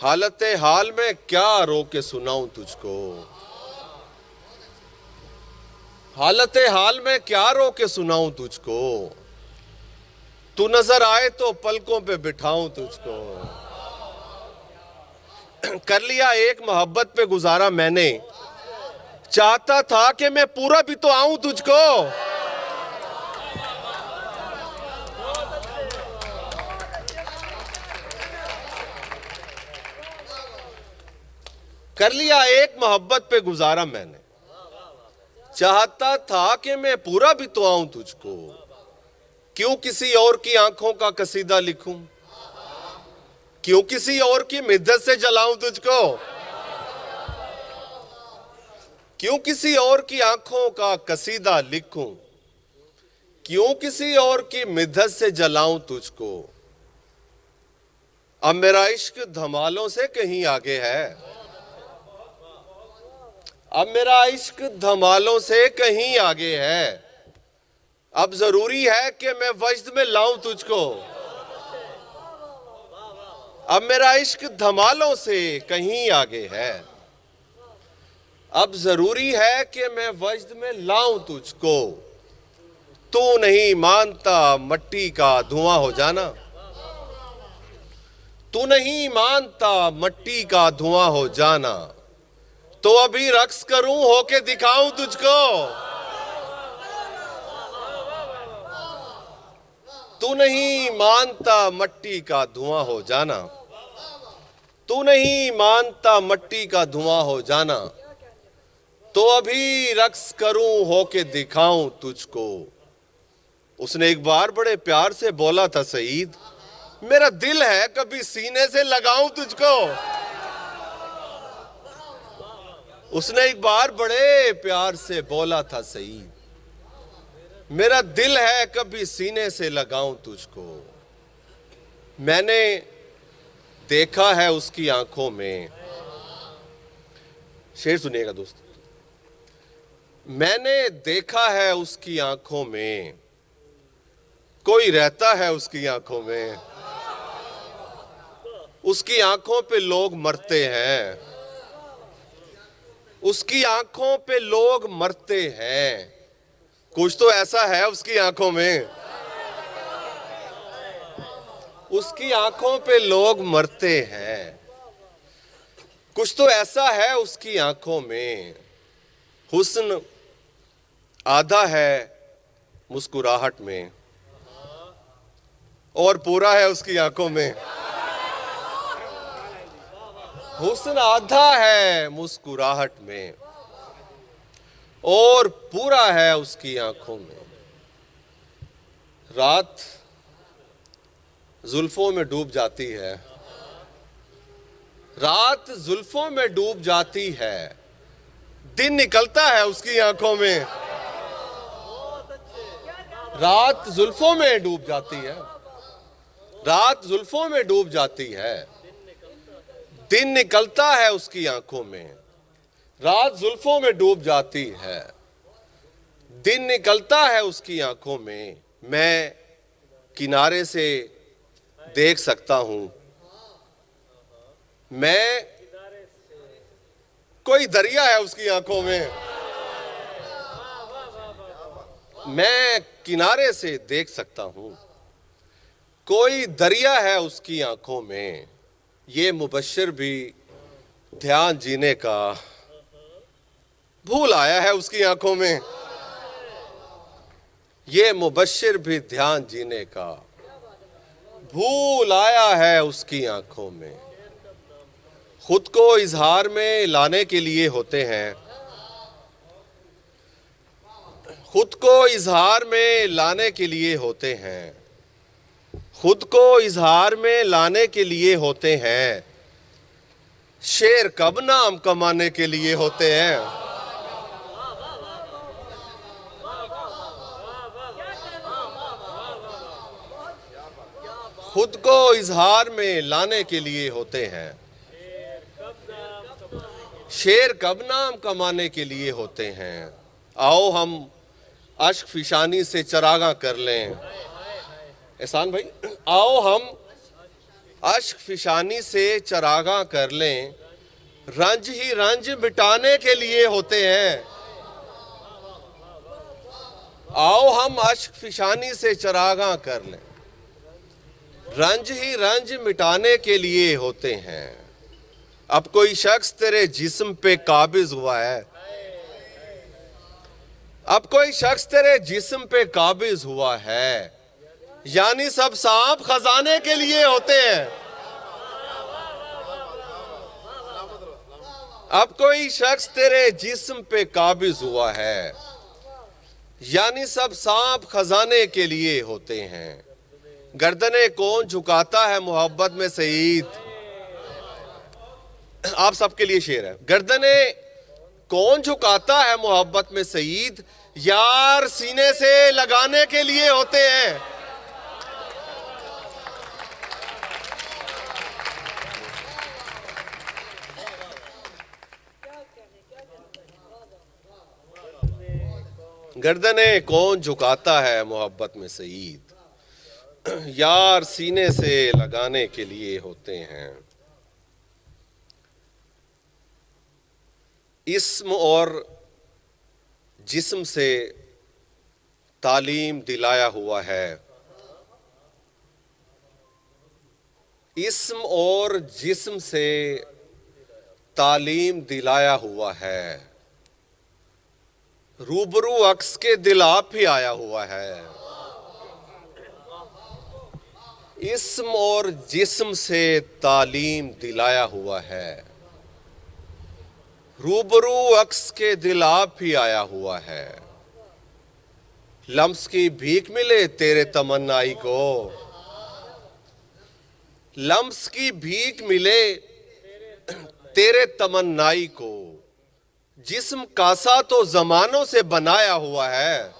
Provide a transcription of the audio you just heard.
हालत हाल में क्या रो के सुनाऊं तुझको, हालत हाल में क्या रो के सुनाऊं तुझको, तू नजर आए तो पलकों पे बिठाऊं तुझको। कर लिया एक मोहब्बत पे गुजारा मैंने, चाहता था कि मैं पूरा भी तो आऊं तुझको। कर लिया एक मोहब्बत पे गुजारा मैंने, चाहता था कि मैं पूरा भी तो आऊं तुझको। क्यों किसी और की आंखों का कसीदा लिखूं, क्यों किसी और की मिद्दत से जलाऊं तुझको, क्यों किसी और की आंखों का कसीदा लिखूं, क्यों किसी और की मिद्दत से जलाऊं तुझको। अब मेरा इश्क धमालों से कहीं आगे है, अब मेरा इश्क धमालों से कहीं आगे है। अब जरूरी है कि मैं वजद में लाऊं तुझको। अब मेरा इश्क धमालों से कहीं आगे है, अब जरूरी है कि मैं वजद में लाऊं तुझको। तू नहीं मानता मट्टी का धुआं हो जाना, तू नहीं मानता मट्टी का धुआं हो जाना, तो अभी रक्स करूं होके दिखाऊं तुझको। तू नहीं मानता मट्टी का धुआं हो जाना, तू नहीं मानता मट्टी का धुआं हो जाना, तो अभी रक्स करूं होके दिखाऊं तुझको। उसने एक बार बड़े प्यार से बोला था सईद, मेरा दिल है कभी सीने से लगाऊं तुझको। उसने एक बार बड़े प्यार से बोला था सईद, मेरा दिल है कभी सीने से लगाऊं तुझको। मैंने देखा है उसकी आंखों में, शेर सुनिएगा दोस्त, मैंने देखा है उसकी आंखों में, कोई रहता है उसकी आंखों में, उसकी आंखों पे लोग मरते हैं, उसकी आंखों पे लोग मरते हैं। कुछ तो ऐसा है उसकी आंखों में, उसकी आंखों पे लोग मरते हैं। कुछ तो ऐसा है उसकी आंखों में, हुस्न आधा है मुस्कुराहट में, और पूरा है उसकी आंखों में। हुस्न आधा है मुस्कुराहट में, और पूरा है उसकी आंखों में। रात जुल्फों में डूब जाती है, रात जुल्फों में डूब जाती है, दिन निकलता है उसकी आंखों में। रात जुल्फों में डूब जाती है, रात जुल्फों में डूब जाती है, दिन निकलता है उसकी आंखों में। रात जुल्फों में डूब जाती है, दिन निकलता है उसकी आंखों में। मैं किनारे से देख सकता हूं, मैं कोई दरिया है उसकी आंखों में, मैं किनारे से देख सकता हूं, कोई दरिया है उसकी आंखों में। ये मुबश्शिर भी ध्यान जीने का भूल आया है उसकी आंखों में, ये मुबश्शिर भी ध्यान जीने का भूल आया है उसकी आंखों में। खुद को इजहार में लाने के लिए होते हैं, खुद को इजहार में लाने के लिए होते हैं, खुद को इजहार में लाने के लिए होते हैं, शेर कब नाम कमाने के लिए होते हैं। खुद को इजहार में लाने के लिए होते हैं, शेर कब नाम कमाने के लिए होते हैं। आओ हम अश्क फिशानी से चरागा कर लें, एहसान भाई, आओ हम अश्क फिशानी से चरागा कर लें, रंज ही रंज मिटाने के लिए होते हैं। आओ हम अश्क फिशानी से चरागा कर लें, रंज ही रंज मिटाने के लिए होते हैं। अब कोई शख्स तेरे जिस्म पे काबिज हुआ है, अब कोई शख्स तेरे जिस्म पे काबिज हुआ है, यानी सब सांप खजाने के लिए होते हैं। अब कोई शख्स तेरे जिस्म पे काबिज हुआ है, यानी सब सांप खजाने के लिए होते हैं। गर्दने कौन झुकाता है मोहब्बत में सईद, आप सबके लिए शेर है। गर्दने कौन झुकाता है मोहब्बत में सईद, यार सीने से लगाने के लिए होते हैं। गर्दने कौन झुकाता है मोहब्बत में सईद, यार सीने से लगाने के लिए होते हैं। इस्म और जिस्म से तालीम दिलाया हुआ है, इस्म और जिस्म से तालीम दिलाया हुआ है। रूबरू अक्स के दिल आप ही आया हुआ है। इस्म और जिस्म से तालीम दिलाया हुआ है, रूबरू अक्स के दिल आप ही आया हुआ है। लम्स की भीख मिले तेरे तमन्नाई को, लम्स की भीख मिले तेरे तमन्नाई को। जिस्म कासा तो जमानों से बनाया हुआ है,